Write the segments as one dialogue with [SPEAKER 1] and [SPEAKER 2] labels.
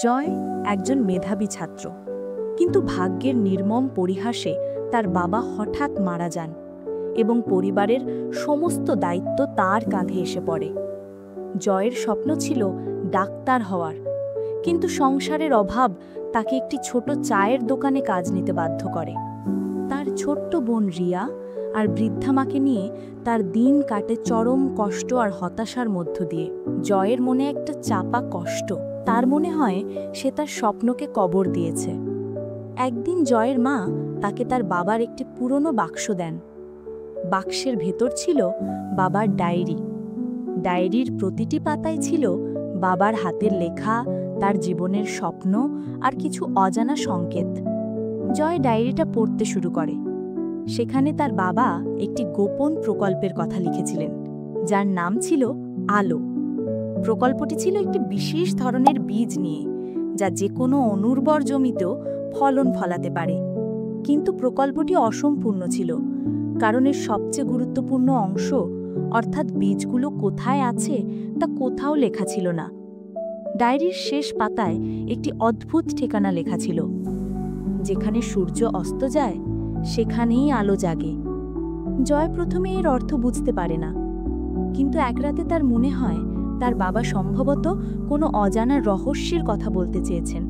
[SPEAKER 1] জয় একজন মেধাবী ছাত্র, কিন্তু ভাগ্যের নির্মম পরিহাসে তার বাবা হঠাৎ মারা যান এবং পরিবারের সমস্ত দায়িত্ব তার কাঁধে এসে পড়ে। জয়ের স্বপ্ন ছিল ডাক্তার হওয়ার, কিন্তু সংসারের অভাব তাকে একটি ছোট চায়ের দোকানে কাজ নিতে বাধ্য করে। তার ছোট্ট বোন রিয়া আর বৃদ্ধা মাকে নিয়ে তার দিন কাটে চরম কষ্ট আর হতাশার মধ্য দিয়ে। জয়ের মনে একটা চাপা কষ্ট, তার মনে হয় সে তার স্বপ্নকে কবর দিয়েছে। একদিন জয়ের মা তাকে তার বাবার একটি পুরনো বাক্স দেন। বাক্সের ভেতর ছিল বাবার ডায়েরি। ডায়েরির প্রতিটি পাতায় ছিল বাবার হাতের লেখা, তার জীবনের স্বপ্ন আর কিছু অজানা সংকেত। জয় ডায়েরিটা পড়তে শুরু করে। সেখানে তার বাবা একটি গোপন প্রকল্পের কথা লিখেছিলেন, যার নাম ছিল আলো। প্রকল্পটি ছিল একটি বিশেষ ধরনের বীজ নিয়ে, যা যে কোনো অনুর্বর জমিতেও ফলন ফলাতে পারে। কিন্তু প্রকল্পটি অসম্পূর্ণ ছিল, কারণ এর সবচেয়ে গুরুত্বপূর্ণ অংশ, অর্থাৎ বীজগুলো কোথায় আছে তা কোথাও লেখা ছিল না। ডায়েরির শেষ পাতায় একটি অদ্ভুত ঠিকানা লেখা ছিল, যেখানে সূর্য অস্ত যায় সেখানেই আলো জাগে। জয় প্রথমে এর অর্থ বুঝতে পারে না, কিন্তু এক রাতে তার মনে হয় তার বাবা সম্ভবত কোনো অজানা রহস্যের কথা বলতে চেয়েছেন।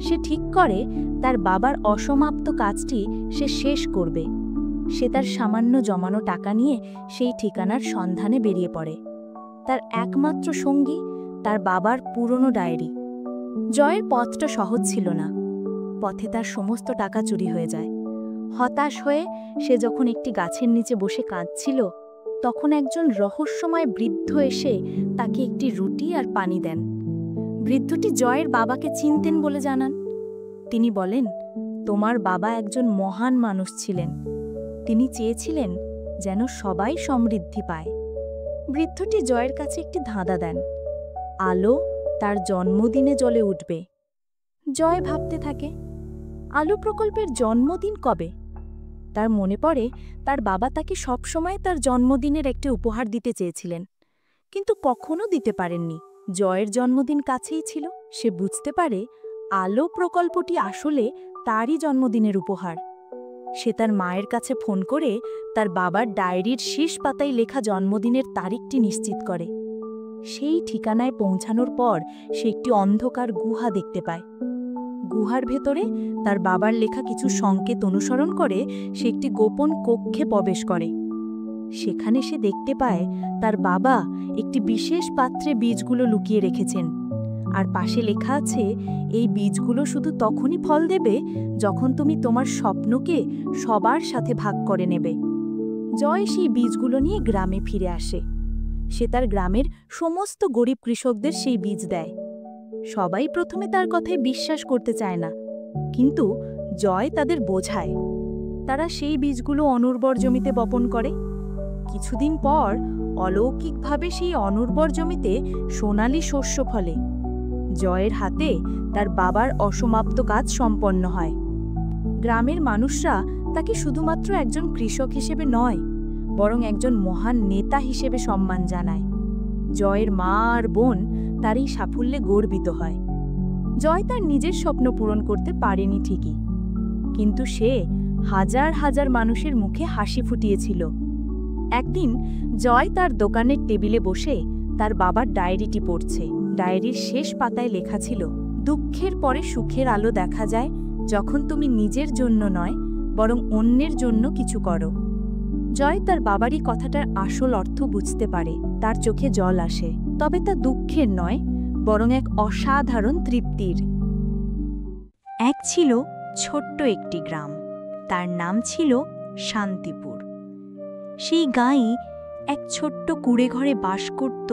[SPEAKER 1] সে ঠিক করে তার বাবার অসমাপ্ত কাজটি সে শেষ করবে। সে তার সামান্য জমানো টাকা নিয়ে সেই ঠিকানার সন্ধানে বেরিয়ে পড়ে। তার একমাত্র সঙ্গী তার বাবার পুরনো ডায়েরি। জয়ের পথটা সহজ ছিল না। পথে তার সমস্ত টাকা চুরি হয়ে যায়। হতাশ হয়ে সে যখন একটি গাছের নিচে বসে কাঁদছিল, তখন একজন রহস্যময় বৃদ্ধ এসে তাকে একটি রুটি আর পানি দেন। বৃদ্ধটি জয়ের বাবাকে চিনতেন বলে জানান। তিনি বলেন, তোমার বাবা একজন মহান মানুষ ছিলেন। তিনি চেয়েছিলেন যেন সবাই সমৃদ্ধি পায়। বৃদ্ধটি জয়ের কাছে একটি ধাঁধা দেন, আলো তার জন্মদিনে জ্বলে উঠবে। জয় ভাবতে থাকে, আলো প্রকল্পের জন্মদিন কবে? তার মনে পড়ে তার বাবা তাকে সবসময় তার জন্মদিনের একটি উপহার দিতে চেয়েছিলেন, কিন্তু কখনো দিতে পারেননি। জয়ের জন্মদিন কাছেই ছিল। সে বুঝতে পারে আলো প্রকল্পটি আসলে তারই জন্মদিনের উপহার। সে তার মায়ের কাছে ফোন করে তার বাবার ডায়েরির শেষ পাতায় লেখা জন্মদিনের তারিখটি নিশ্চিত করে। সেই ঠিকানায় পৌঁছানোর পর সে একটি অন্ধকার গুহা দেখতে পায়। গুহার ভেতরে তার বাবার লেখা কিছু সংকেত অনুসরণ করে সে একটি গোপন কক্ষে প্রবেশ করে। সেখানে সে দেখতে পায় তার বাবা একটি বিশেষ পাত্রে বীজগুলো লুকিয়ে রেখেছেন, আর পাশে লেখা আছে, এই বীজগুলো শুধু তখনই ফল দেবে যখন তুমি তোমার স্বপ্নকে সবার সাথে ভাগ করে নেবে। জয় সেই বীজগুলো নিয়ে গ্রামে ফিরে আসে। সে তার গ্রামের সমস্ত গরিব কৃষকদের সেই বীজ দেয়। সবাই প্রথমে তার কথায় বিশ্বাস করতে চায় না, কিন্তু জয় তাদের বোঝায়। তারা সেই বীজগুলো অনুর্বর জমিতে বপন করে। কিছুদিন পর অলৌকিকভাবে সেই অনুর্বর জমিতে সোনালি শস্য ফলে। জয়ের হাতে তার বাবার অসমাপ্ত কাজ সম্পন্ন হয়। গ্রামের মানুষরা তাকে শুধুমাত্র একজন কৃষক হিসেবে নয়, বরং একজন মহান নেতা হিসেবে সম্মান জানায়। জয়ের মা আর বোন তার এই সাফল্যে গর্বিত হয়। জয় তার নিজের স্বপ্ন পূরণ করতে পারেনি ঠিকই, কিন্তু সে হাজার হাজার মানুষের মুখে হাসি ফুটিয়েছিল। একদিন জয় তার দোকানের টেবিলে বসে তার বাবার ডায়েরিটি পড়ছে। ডায়েরির শেষ পাতায় লেখা ছিল, দুঃখের পরে সুখের আলো দেখা যায় যখন তুমি নিজের জন্য নয়, বরং অন্যের জন্য কিছু করো। জয় তার বাবারই কথাটার আসল অর্থ বুঝতে পারে। তার চোখে জল আসে, তবে তা দুঃখের নয়, বরং এক অসাধারণ তৃপ্তির।
[SPEAKER 2] এক ছিল ছোট্ট একটি গ্রাম, তার নাম ছিল শান্তিপুর। সেই গাঁয়ে এক ছোট্ট কুঁড়ে ঘরে বাস করত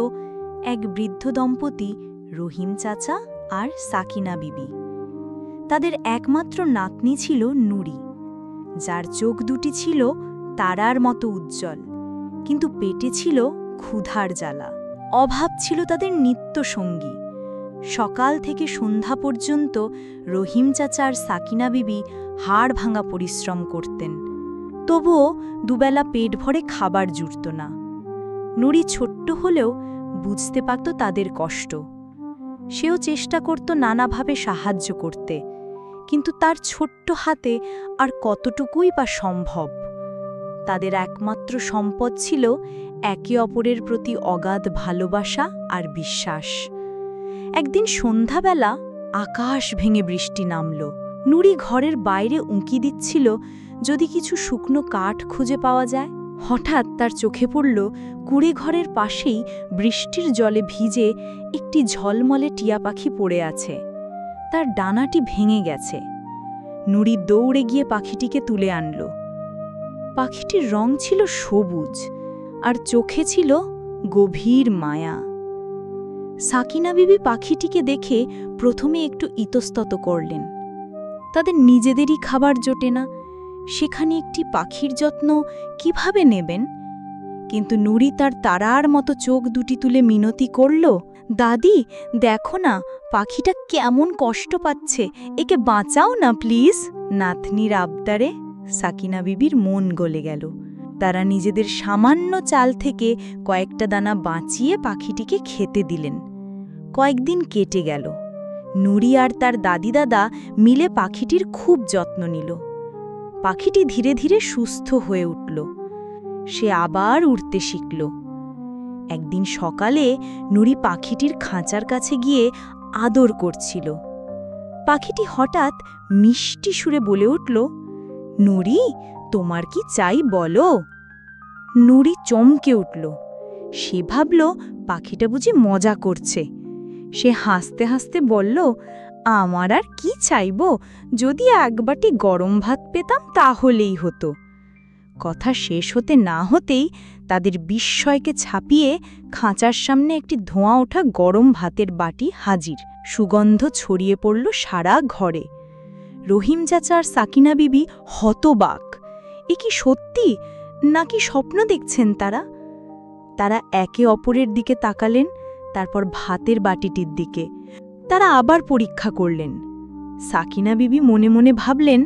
[SPEAKER 2] এক বৃদ্ধ দম্পতি, রহিম চাচা আর সাকিনা বিবি। তাদের একমাত্র নাতনি ছিল নুরি, যার চোখ দুটি ছিল তারার মতো উজ্জ্বল, কিন্তু পেটে ছিল ক্ষুধার জ্বালা। অভাব ছিল তাদের নিত্য সঙ্গী। সকাল থেকে সন্ধ্যা পর্যন্ত রহিম চাচা আর সাকিনা বিবি হাড় ভাঙা পরিশ্রম করতেন, তবুও দুবেলা পেট ভরে খাবার জুটত না। নুরি ছোট্ট হলেও বুঝতে পারত তাদের কষ্ট। সেও চেষ্টা করত নানাভাবে সাহায্য করতে, কিন্তু তার ছোট্ট হাতে আর কতটুকুই বা সম্ভব। তাদের একমাত্র সম্পদ ছিল একে অপরের প্রতি অগাধ ভালোবাসা আর বিশ্বাস। একদিন সন্ধ্যাবেলা আকাশ ভেঙে বৃষ্টি নামল। নুরি ঘরের বাইরে উঁকি দিচ্ছিল যদি কিছু শুকনো কাঠ খুঁজে পাওয়া যায়। হঠাৎ তার চোখে পড়ল কুঁড়ে ঘরের পাশেই বৃষ্টির জলে ভিজে একটি ঝলমলে টিয়া পাখি পড়ে আছে। তার ডানাটি ভেঙে গেছে। নুরি দৌড়ে গিয়ে পাখিটিকে তুলে আনল। পাখিটির রং ছিল সবুজ, আর চোখে ছিল গভীর মায়া। সাকিনা বিবি পাখিটিকে দেখে প্রথমে একটু ইতস্তত করলেন। তাদের নিজেদেরই খাবার জোটে না, সেখানে একটি পাখির যত্ন কিভাবে নেবেন? কিন্তু নুরি তার তারার মতো চোখ দুটি তুলে মিনতি করল, দাদি দেখো না, পাখিটা কেমন কষ্ট পাচ্ছে, একে বাঁচাও না প্লিজ। নাতনির আবদারে সাকিনা বিবির মন গলে গেল। তারা নিজেদের সামান্য চাল থেকে কয়েকটা দানা বাঁচিয়ে পাখিটিকে খেতে দিলেন। কয়েকদিন কেটে গেল। নুরি আর তার দাদি দাদা মিলে পাখিটির খুব যত্ন নিল। পাখিটি ধীরে ধীরে সুস্থ হয়ে উঠল। সে আবার উড়তে শিখল। একদিন সকালে নুরি পাখিটির খাঁচার কাছে গিয়ে আদর করছিল। পাখিটি হঠাৎ মিষ্টি সুরে বলে উঠল, নুরি, তোমার কি চাই বলো? নুরি চমকে উঠল। সে ভাবল পাখিটা বুঝি মজা করছে। সে হাসতে হাসতে বলল, আমার আর কি চাইব, যদি এক বাটি গরম ভাত পেতাম তাহলেই হতো। কথা শেষ হতে না হতেই তাদের বিস্ময়কে ছাপিয়ে খাঁচার সামনে একটি ধোঁয়া ওঠা গরম ভাতের বাটি হাজির। সুগন্ধ ছড়িয়ে পড়ল সারা ঘরে। রহিম চাচা আর সাকিনা বিবি হতবাক। এ কি সত্যি নাকি স্বপ্ন দেখছেন তারা? তারা একে অপরের দিকে তাকালেন, তারপর ভাতের বাটিটির দিকে। তারা আবার পরীক্ষা করলেন। সাকিনা বিবি মনে মনে ভাবলেন,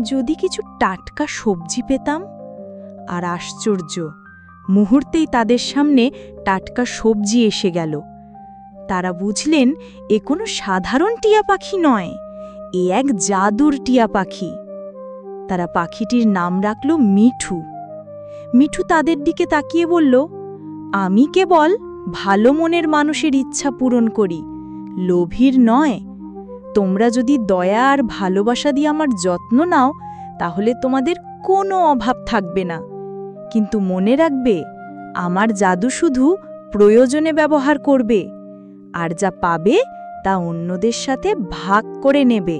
[SPEAKER 2] যদি কিছু টাটকা সবজি পেতাম। আর আশ্চর্য, মুহূর্তেই তাদের সামনে টাটকা সবজি এসে গেল। তারা বুঝলেন এ কোনো সাধারণ টিয়া পাখি নয়, এ এক জাদুর টিয়া পাখি। তারা পাখিটির নাম রাখল মিঠু। মিঠু তাদের দিকে তাকিয়ে বলল, আমি কেবল ভালো মনের মানুষের ইচ্ছা পূরণ করি, লোভীর নয়। তোমরা যদি দয়া আর ভালোবাসা দিয়ে আমার যত্ন নাও, তাহলে তোমাদের কোনো অভাব থাকবে না। কিন্তু মনে রাখবে, আমার জাদু শুধু প্রয়োজনে ব্যবহার করবে, আর যা পাবে তা অন্যদের সাথে ভাগ করে নেবে।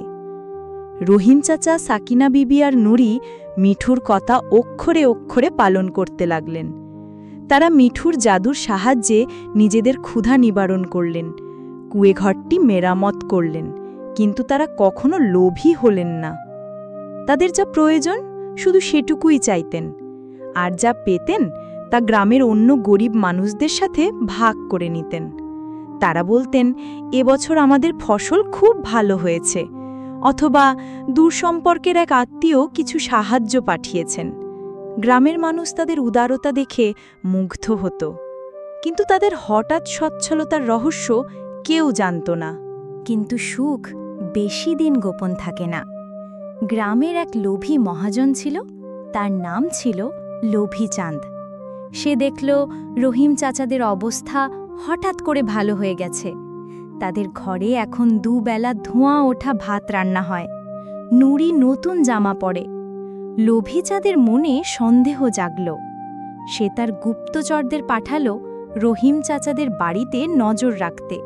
[SPEAKER 2] রহিম চাচা, সাকিনা বিবি আর নুরি মিঠুর কথা অক্ষরে অক্ষরে পালন করতে লাগলেন। তারা মিঠুর জাদুর সাহায্যে নিজেদের ক্ষুধা নিবারণ করলেন, কুঁয়েঘরটি মেরামত করলেন, কিন্তু তারা কখনো লোভী হলেন না। তাদের যা প্রয়োজন শুধু সেটুকুই চাইতেন, আর যা পেতেন তা গ্রামের অন্য গরিব মানুষদের সাথে ভাগ করে নিতেন। তারা বলতেন, এবছর আমাদের ফসল খুব ভালো হয়েছে, অথবা দূর সম্পর্কের এক আত্মীয় কিছু সাহায্য পাঠিয়েছেন। গ্রামের মানুষ তাদের উদারতা দেখে মুগ্ধ হতো, কিন্তু তাদের হঠাৎ সচ্ছলতার রহস্য কেউ জানত না।
[SPEAKER 1] কিন্তু সুখ বেশি দিন গোপন থাকে না। গ্রামের এক লোভী মহাজন ছিল, তার নাম ছিল লোভী চাঁদ। সে দেখল রহিম চাচাদের অবস্থা হঠাৎ করে ভালো হয়ে গেছে। তাদের ঘরে এখন দুবেলা ধোঁয়া ওঠা ভাত রান্না হয়, নুরি নতুন জামা পরে। লোভী চাঁদের মনে সন্দেহ জাগল। সে তার গুপ্তচরদের পাঠালো রহিম চাচাদের বাড়িতে নজর রাখতে।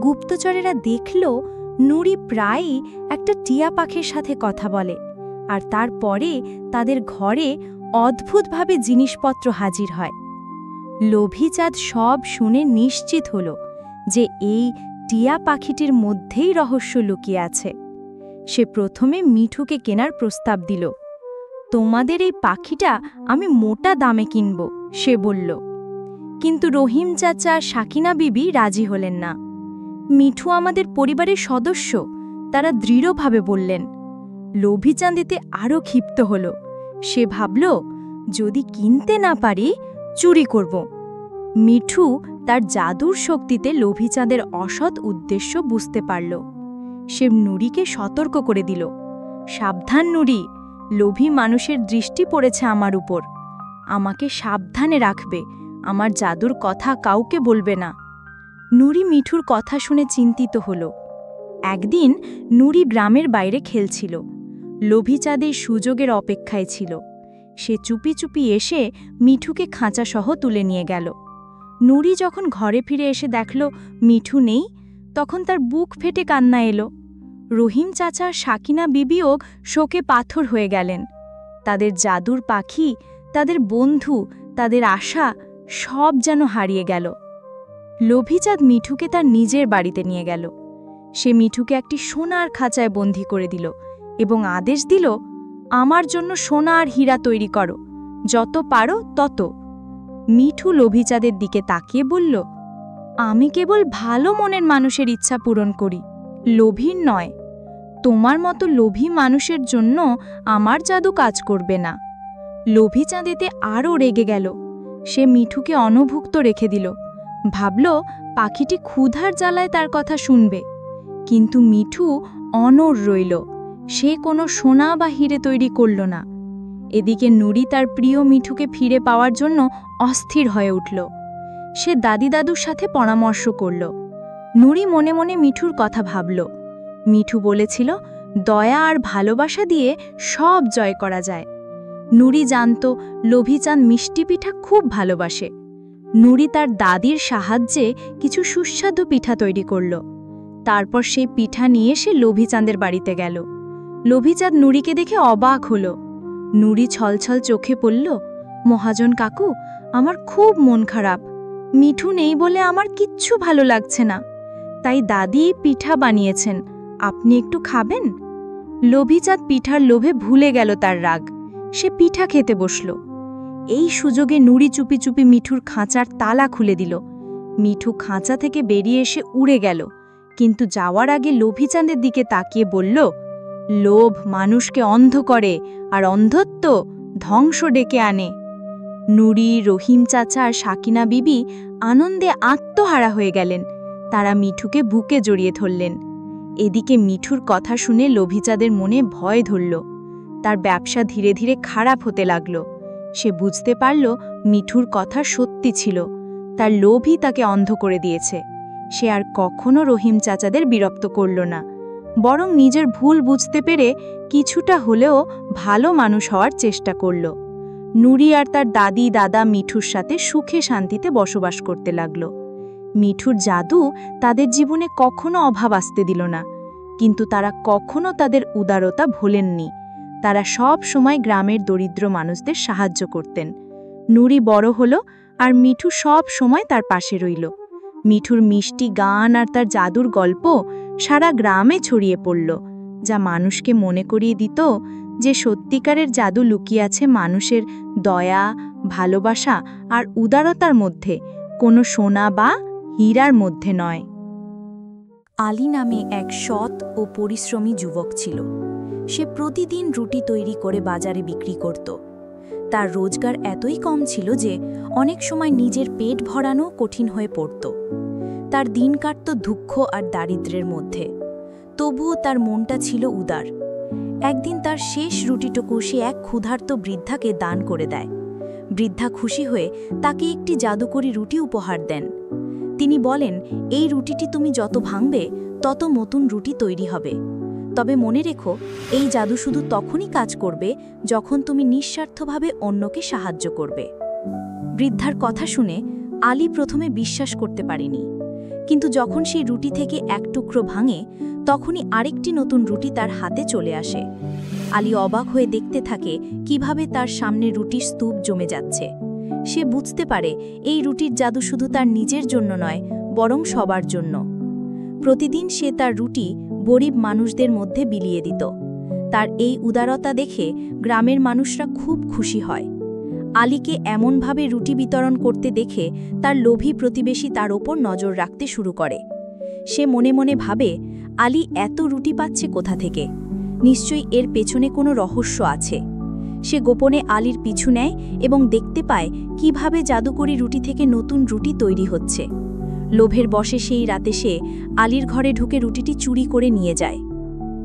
[SPEAKER 1] গুপ্তচরেরা দেখল নুরি প্রায়ই একটা টিয়া পাখির সাথে কথা বলে, আর তারপরে তাদের ঘরে অদ্ভুতভাবে জিনিসপত্র হাজির হয়। লোভী চাঁদ সব শুনে নিশ্চিত হল যে এই টিয়া পাখিটির মধ্যেই রহস্য লুকিয়ে আছে। সে প্রথমে মিঠুকে কেনার প্রস্তাব দিল। তোমাদের এই পাখিটা আমি মোটা দামে কিনব, সে বলল। কিন্তু রহিম চাচা আর সাকিনা বিবি রাজি হলেন না। মিঠু আমাদের পরিবারের সদস্য, তারা দৃঢ়ভাবে বললেন। লোভী চাঁদ এতে আরও ক্ষিপ্ত হল। সে ভাবল, যদি কিনতে না পারি চুরি করব। মিঠু
[SPEAKER 2] তার জাদুর শক্তিতে লোভী চাঁদের অসৎ উদ্দেশ্য বুঝতে পারল। সে নুরিকে সতর্ক করে দিল, সাবধান নুরি, লোভী মানুষের দৃষ্টি পড়েছে আমার উপর। আমাকে সাবধানে রাখবে, আমার জাদুর কথা কাউকে বলবে না। নুরি মিঠুর কথা শুনে চিন্তিত হল। একদিন নুরি গ্রামের বাইরে খেলছিল। লোভী চাঁদ এই সুযোগের অপেক্ষায় ছিল। সে চুপি চুপি এসে মিঠুকে খাঁচাসহ তুলে নিয়ে গেল। নুরি যখন ঘরে ফিরে এসে দেখল মিঠু নেই, তখন তার বুক ফেটে কান্না এলো। রহিম চাচা আর সাকিনা বিবিও শোকে পাথর হয়ে গেলেন। তাদের জাদুর পাখি, তাদের বন্ধু, তাদের আশা সব যেন হারিয়ে গেল। লোভী চাঁদ মিঠুকে তার নিজের বাড়িতে নিয়ে গেল। সে মিঠুকে একটি সোনার খাঁচায় বন্দী করে দিল এবং আদেশ দিল, আমার জন্য সোনা আর হীরা তৈরি করো, যত পারো তত। মিঠু লোভী চাঁদের দিকে তাকিয়ে বলল, আমি কেবল ভালো মনের মানুষের ইচ্ছা পূরণ করি, লোভীর নয়। তোমার মতো লোভী মানুষের জন্য আমার জাদু কাজ করবে না। লোভী চাঁদেতে আরও রেগে গেল। সে মিঠুকে অনভুক্ত রেখে দিল। ভাবল পাখিটি ক্ষুধার জ্বালায় তার কথা শুনবে। কিন্তু মিঠু অনড় রইল। সে কোনো সোনা বা হীরে তৈরি করল না। এদিকে নুরি তার প্রিয় মিঠুকে ফিরে পাওয়ার জন্য অস্থির হয়ে উঠল। সে দাদি দাদুর সাথে পরামর্শ করল। নুরি মনে মনে মিঠুর কথা ভাবল। মিঠু বলেছিল, দয়া আর ভালোবাসা দিয়ে সব জয় করা যায়। নুরি জানত লোভী চাঁদ মিষ্টি পিঠা খুব ভালোবাসে। নুরি তার দাদির সাহায্যে কিছু সুস্বাদু পিঠা তৈরি করল। তারপর সেই পিঠা নিয়ে সে লোভী চাঁদের বাড়িতে গেল। লোভী চাঁদ নুরিকে দেখে অবাক হল। নুরি ছলছল চোখে পড়ল, মহাজন কাকু, আমার খুব মন খারাপ। মিঠু নেই বলে আমার কিচ্ছু ভালো লাগছে না। তাই দাদি পিঠা বানিয়েছেন, আপনি একটু খাবেন? লোভী চাঁদ পিঠার লোভে ভুলে গেল তার রাগ। সে পিঠা খেতে বসল। এই সুযোগে নুরি চুপি চুপি মিঠুর খাঁচার তালা খুলে দিল। মিঠু খাঁচা থেকে বেরিয়ে এসে উড়ে গেল, কিন্তু যাওয়ার আগে লোভী চাঁদের দিকে তাকিয়ে বলল, লোভ মানুষকে অন্ধ করে আর অন্ধত্ব ধ্বংস ডেকে আনে। নুরি, রহিম চাচা আর সাকিনা বিবি আনন্দে আত্মহারা হয়ে গেলেন। তারা মিঠুকে বুকে জড়িয়ে ধরলেন। এদিকে মিঠুর কথা শুনে লোভী চাঁদের মনে ভয় ধরল। তার ব্যবসা ধীরে ধীরে খারাপ হতে লাগল। সে বুঝতে পারল মিঠুর কথা সত্যি ছিল। তার লোভই তাকে অন্ধ করে দিয়েছে। সে আর কখনো রহিম চাচাদের বিরক্ত করল না, বরং নিজের ভুল বুঝতে পেরে কিছুটা হলেও ভালো মানুষ হওয়ার চেষ্টা করল। নুরি আর তার দাদি দাদা মিঠুর সাথে সুখে শান্তিতে বসবাস করতে লাগল। মিঠুর জাদু তাদের জীবনে কখনো অভাব আসতে দিল না, কিন্তু তারা কখনো তাদের উদারতা ভোলেননি। তারা সব সময় গ্রামের দরিদ্র মানুষদের সাহায্য করতেন। নুরি বড় হলো আর মিঠু সব সময় তার পাশে রইল। মিঠুর মিষ্টি গান আর তার জাদুর গল্প সারা গ্রামে ছড়িয়ে পড়ল, যা মানুষকে মনে করিয়ে দিত যে সত্যিকারের জাদু লুকিয়ে আছে মানুষের দয়া, ভালোবাসা আর উদারতার মধ্যে, কোনো সোনা বা হীরার মধ্যে নয়।
[SPEAKER 1] আলী নামে এক সৎ ও পরিশ্রমী যুবক ছিল। সে প্রতিদিন রুটি তৈরি করে বাজারে বিক্রি করত। তার রোজগার এতই কম ছিল যে অনেক সময় নিজের পেট ভরানো কঠিন হয়ে পড়ত। তার দিন কাটত দুঃখ আর দারিদ্র্যের মধ্যে। তবুও তার মনটা ছিল উদার। একদিন তার শেষ রুটিটুকু সে এক ক্ষুধার্ত বৃদ্ধাকে দান করে দেয়। বৃদ্ধা খুশি হয়ে তাকে একটি জাদুকরী রুটি উপহার দেন। তিনি বলেন, এই রুটিটি তুমি যত ভাঙবে তত নতুন রুটি তৈরি হবে। তবে মনে রেখো, এই জাদু শুধু তখনই কাজ করবে যখন তুমি নিঃস্বার্থভাবে অন্যকে সাহায্য করবে। বৃদ্ধার কথা শুনে আলী প্রথমে বিশ্বাস করতে পারেনি, কিন্তু যখন সেই রুটি থেকে এক টুকরো ভাঙে, তখনই আরেকটি নতুন রুটি তার হাতে চলে আসে। আলী অবাক হয়ে দেখতে থাকে কিভাবে তার সামনে রুটির স্তূপ জমে যাচ্ছে। সে বুঝতে পারে এই রুটির জাদু শুধু তার নিজের জন্য নয়, বরং সবার জন্য। প্রতিদিন সে তার রুটি গরিব মানুষদের মধ্যে বিলিয়ে দিত। তার এই উদারতা দেখে গ্রামের মানুষরা খুব খুশি হয়। আলীকে এমনভাবে রুটি বিতরণ করতে দেখে তার লোভী প্রতিবেশী তার ওপর নজর রাখতে শুরু করে। সে মনে মনে ভাবে, আলী এত রুটি পাচ্ছে কোথা থেকে? নিশ্চয়ই এর পেছনে কোনো রহস্য আছে।
[SPEAKER 2] সে গোপনে আলীর পিছু নেয় এবং দেখতে পায় কিভাবে জাদুকরি রুটি থেকে নতুন রুটি তৈরি হচ্ছে। লোভের বশে সেই রাতে সে আলীর ঘরে ঢুকে রুটিটি চুরি করে নিয়ে যায়।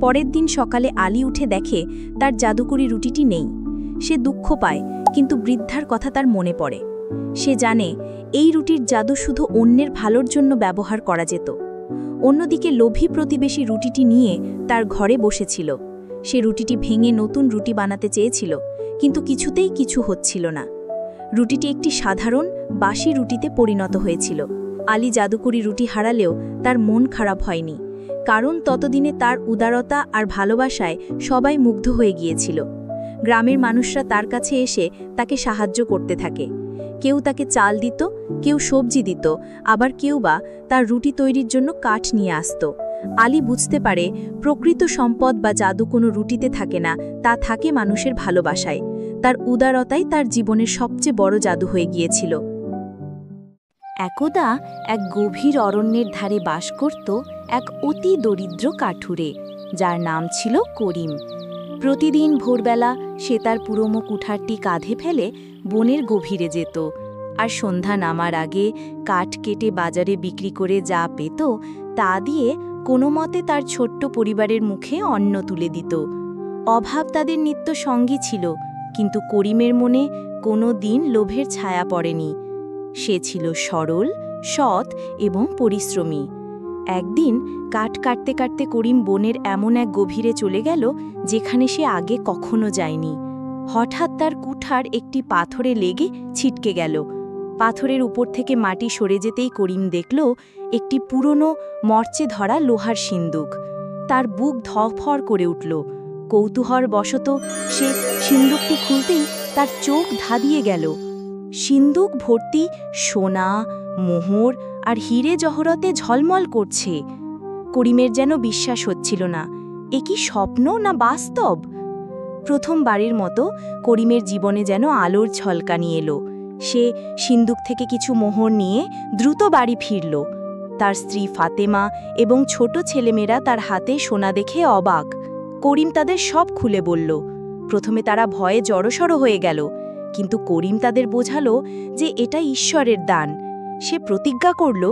[SPEAKER 2] পরের দিন সকালে আলী উঠে দেখে তার জাদুকরি রুটিটি নেই। সে দুঃখ পায়, কিন্তু বৃদ্ধার কথা তার মনে পড়ে। সে জানে এই রুটির জাদু শুধু অন্যের ভালোর জন্য ব্যবহার করা যেত। অন্যদিকে লোভী প্রতিবেশী রুটিটি নিয়ে তার ঘরে বসেছিল। সে রুটিটি ভেঙে নতুন রুটি বানাতে চেয়েছিল, কিন্তু কিছুতেই কিছু হচ্ছিল না। রুটিটি একটি সাধারণ বাসি রুটিতে পরিণত হয়েছিল। আলী জাদুকরি রুটি হারালেও তার মন খারাপ হয়নি, কারণ ততদিনে তার উদারতা আর ভালোবাসায় সবাই মুগ্ধ হয়ে গিয়েছিল। গ্রামের মানুষরা তার কাছে এসে তাকে সাহায্য করতে থাকে। কেউ তাকে চাল দিত, কেউ সবজি দিত, আবার কেউ বা তার রুটি তৈরির জন্য কাঠ নিয়ে আসত। আলী বুঝতে পারে প্রকৃত সম্পদ বা জাদু কোনো রুটিতে থাকে না, তা থাকে মানুষের ভালোবাসায়। তার উদারতাই তার জীবনের সবচেয়ে বড় জাদু হয়ে গিয়েছিল।
[SPEAKER 1] একদা এক গভীর অরণ্যের ধারে বাস করত এক অতি দরিদ্র কাঠুরে, যার নাম ছিল করিম। প্রতিদিন ভোরবেলা সে তার পুরনো কুঠারটি কাঁধে ফেলে বনের গভীরে যেত, আর সন্ধ্যা নামার আগে কাঠ কেটে বাজারে বিক্রি করে যা পেত তা দিয়ে কোনো মতে তার ছোট্ট পরিবারের মুখে অন্ন তুলে দিত। অভাব তাদের নিত্য সঙ্গী ছিল, কিন্তু করিমের মনে কোনো দিন লোভের ছায়া পড়েনি। সে ছিল সরল, সৎ এবং পরিশ্রমী। একদিন কাঠ কাটতে কাটতে করিম বনের এমন এক গভীরে চলে গেল যেখানে সে আগে কখনো যায়নি। হঠাৎ তার কুঠার একটি পাথরে লেগে ছিটকে গেল। পাথরের উপর থেকে মাটি সরে যেতেই করিম দেখল একটি পুরনো মরচে ধরা লোহার সিন্দুক। তার বুক ধড়ফড় করে উঠল। কৌতূহলবশত সে সিন্দুকটি খুলতেই তার চোখ ধাঁধিয়ে গেল। সিন্দুক ভর্তি সোনা, মোহর আর হিরে জহরতে ঝলমল করছে। করিমের যেন বিশ্বাস হচ্ছিল না, এ কি স্বপ্ন না বাস্তব। প্রথমবারের মতো করিমের জীবনে যেন আলোর ঝলকানি এলো। সে সিন্দুক থেকে কিছু মোহর নিয়ে দ্রুত বাড়ি ফিরল। তার স্ত্রী ফাতেমা এবং ছোট ছেলেমেয়েরা তার হাতে সোনা দেখে অবাক। করিম তাদের সব খুলে বলল। প্রথমে তারা ভয়ে জড়সড় হয়ে গেল, কিন্তু করিম তাদের বোঝালো যে এটা ঈশ্বরের দান। সে প্রতিজ্ঞা করল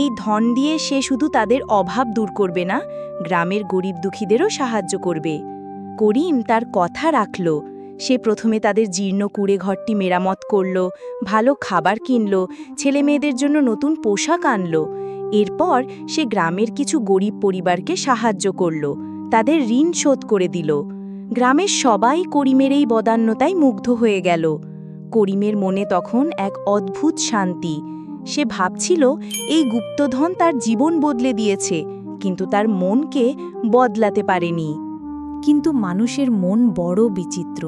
[SPEAKER 1] এই ধন দিয়ে সে শুধু তাদের অভাব দূর করবে না, গ্রামের গরিব দুঃখীদেরও সাহায্য করবে। করিম তার কথা রাখল। সে প্রথমে তাদের জীর্ণ কুঁড়ে ঘরটি মেরামত করল, ভালো খাবার কিনল, ছেলেমেয়েদের জন্য নতুন পোশাক আনল। এরপর সে গ্রামের কিছু গরিব পরিবারকে সাহায্য করল, তাদের ঋণ শোধ করে দিল। গ্রামের সবাই করিমের এই বদান্যতায় মুগ্ধ হয়ে গেল। করিমের মনে তখন এক অদ্ভুত শান্তি। সে ভাবছিল এই গুপ্তধন তার জীবন বদলে দিয়েছে, কিন্তু তার মনকে বদলাতে পারেনি। কিন্তু মানুষের মন বড় বিচিত্র।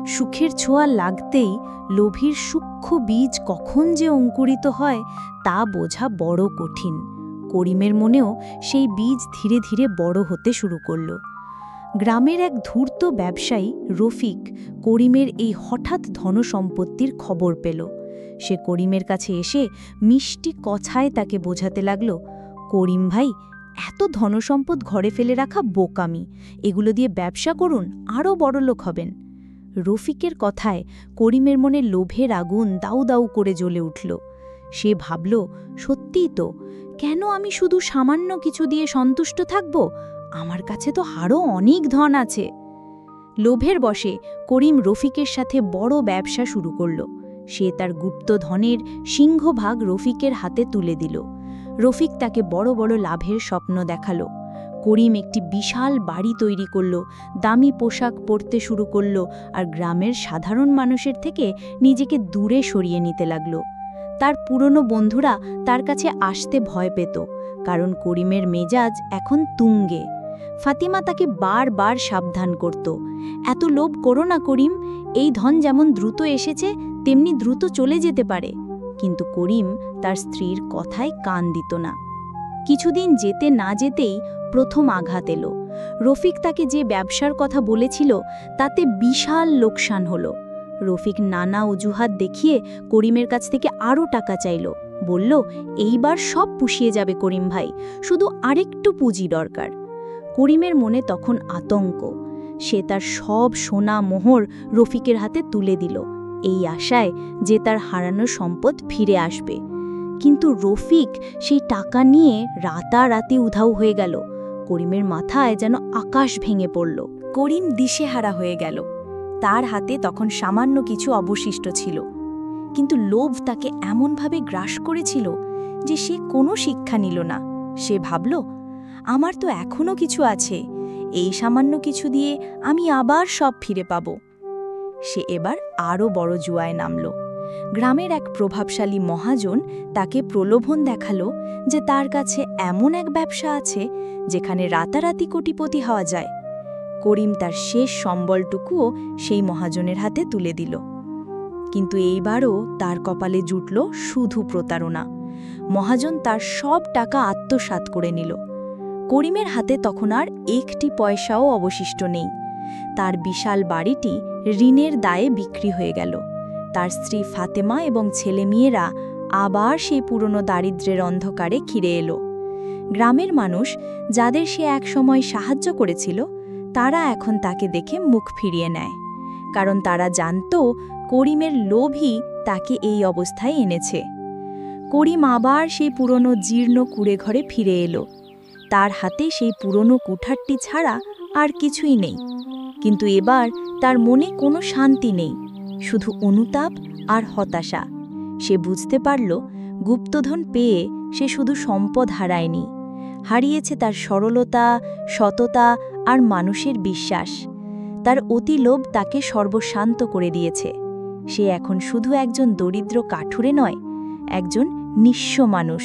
[SPEAKER 1] সুখের ছোঁয়া লাগতেই লোভীর সূক্ষ্ম বীজ কখন যে অঙ্কুরিত হয় তা বোঝা বড় কঠিন। করিমের মনেও সেই বীজ ধীরে ধীরে বড় হতে শুরু করল। গ্রামের এক ধূর্ত ব্যবসায়ী রফিক করিমের এই হঠাৎ ধনসম্পত্তির খবর পেল। সে করিমের কাছে এসে মিষ্টি কথায় তাকে বোঝাতে লাগল, করিম ভাই, এত ধনসম্পদ ঘরে ফেলে রাখা বোকামি, এগুলো দিয়ে ব্যবসা করুন, আরও বড়লোক হবেন। রফিকের কথায় করিমের মনে লোভের আগুন দাউ দাউ করে জ্বলে উঠল। সে ভাবল, সত্যিই তো, কেন আমি শুধু সামান্য কিছু দিয়ে সন্তুষ্ট থাকব? আমার কাছে তো আরও অনেক ধন আছে। লোভের বশে করিম রফিকের সাথে বড় ব্যবসা শুরু করল। সে তার গুপ্ত ধনের সিংহভাগ রফিকের হাতে তুলে দিল। রফিক তাকে বড় বড় লাভের স্বপ্ন দেখাল। করিম একটি বিশাল বাড়ি তৈরি করল, দামি পোশাক পরতে শুরু করল, আর গ্রামের সাধারণ মানুষের থেকে নিজেকে দূরে সরিয়ে নিতে লাগল। তার পুরনো বন্ধুরা তার কাছে আসতে ভয় পেত, কারণ করিমের মেজাজ এখন তুঙ্গে। ফাতিমা তাকে বারবার সাবধান করত, এত লোভ করো না করিম, এই ধন যেমন দ্রুত এসেছে তেমনি দ্রুত চলে যেতে পারে। কিন্তু করিম তার স্ত্রীর কথায় কান দিত না। কিছুদিন যেতে না যেতেই প্রথম আঘাত এলো। রফিক তাকে যে ব্যবসার কথা বলেছিল তাতে বিশাল লোকসান হলো। রফিক নানা অজুহাত দেখিয়ে করিমের কাছ থেকে আরও টাকা চাইল। বলল, এইবার সব পুষিয়ে যাবে করিম ভাই, শুধু আরেকটু পুঁজি দরকার। করিমের মনে তখন আতঙ্ক।
[SPEAKER 2] সে তার সব সোনা মোহর রফিকের হাতে তুলে দিল, এই আশায় যে তার হারানো সম্পদ ফিরে আসবে। কিন্তু রফিক সেই টাকা নিয়ে রাতারাতি উধাও হয়ে গেল। করিমের মাথায় যেন আকাশ ভেঙে পড়ল।
[SPEAKER 1] করিম দিশেহারা হয়ে গেল। তার হাতে তখন সামান্য কিছু অবশিষ্ট ছিল, কিন্তু লোভ তাকে এমনভাবে গ্রাস করেছিল যে সে কোনো শিক্ষা নিল না। সে ভাবল, আমার তো এখনও কিছু আছে, এই সামান্য কিছু দিয়ে আমি আবার সব ফিরে পাব। সে এবার আরও বড় জুয়ায় নামল। গ্রামের এক প্রভাবশালী মহাজন তাকে প্রলোভন দেখালো যে তার কাছে এমন এক ব্যবসা আছে যেখানে রাতারাতি কোটিপতি হওয়া যায়। করিম তার শেষ সম্বলটুকুও সেই মহাজনের হাতে তুলে দিল। কিন্তু এইবারও তার কপালে জুটল শুধু প্রতারণা। মহাজন তার সব টাকা আত্মসাৎ করে নিল। করিমের হাতে তখন আর একটি পয়সাও অবশিষ্ট নেই। তার বিশাল বাড়িটি ঋণের দায়ে বিক্রি হয়ে গেল। তার স্ত্রী ফাতেমা এবং ছেলেমেয়েরা আবার সেই পুরনো দারিদ্র্যের অন্ধকারে ঘিরে এলো। গ্রামের মানুষ, যাদের সে একসময় সাহায্য করেছিল, তারা এখন তাকে দেখে মুখ ফিরিয়ে নেয়, কারণ তারা জানত করিমের লোভই তাকে এই অবস্থায় এনেছে। করিম আবার সেই পুরনো জীর্ণ কুঁড়েঘরে ফিরে এলো। তার হাতে সেই পুরনো কুঠারটি ছাড়া আর কিছুই নেই। কিন্তু এবার তার মনে কোনো শান্তি নেই, শুধু অনুতাপ আর হতাশা। সে বুঝতে পারল, গুপ্তধন পেয়ে সে শুধু সম্পদ হারায়নি, হারিয়েছে তার সরলতা, সততা আর মানুষের বিশ্বাস। তার অতিলোভ তাকে সর্বশান্ত করে দিয়েছে। সে এখন শুধু একজন দরিদ্র কাঠুরে নয়, একজন নিঃস্ব মানুষ,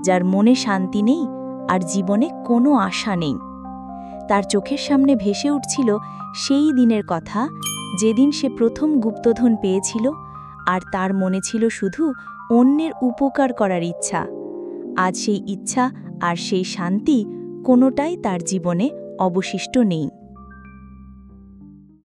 [SPEAKER 1] যার মনে শান্তি নেই আর জীবনে কোনো আশা নেই। তার চোখের সামনে ভেসে উঠছিল সেই দিনের কথা, যেদিন সে প্রথম গুপ্তধন পেয়েছিল, আর তার মনে ছিল শুধু অন্যের উপকার করার ইচ্ছা। আজ সেই ইচ্ছা আর সেই শান্তি কোনোটাই তার জীবনে অবশিষ্ট নেই।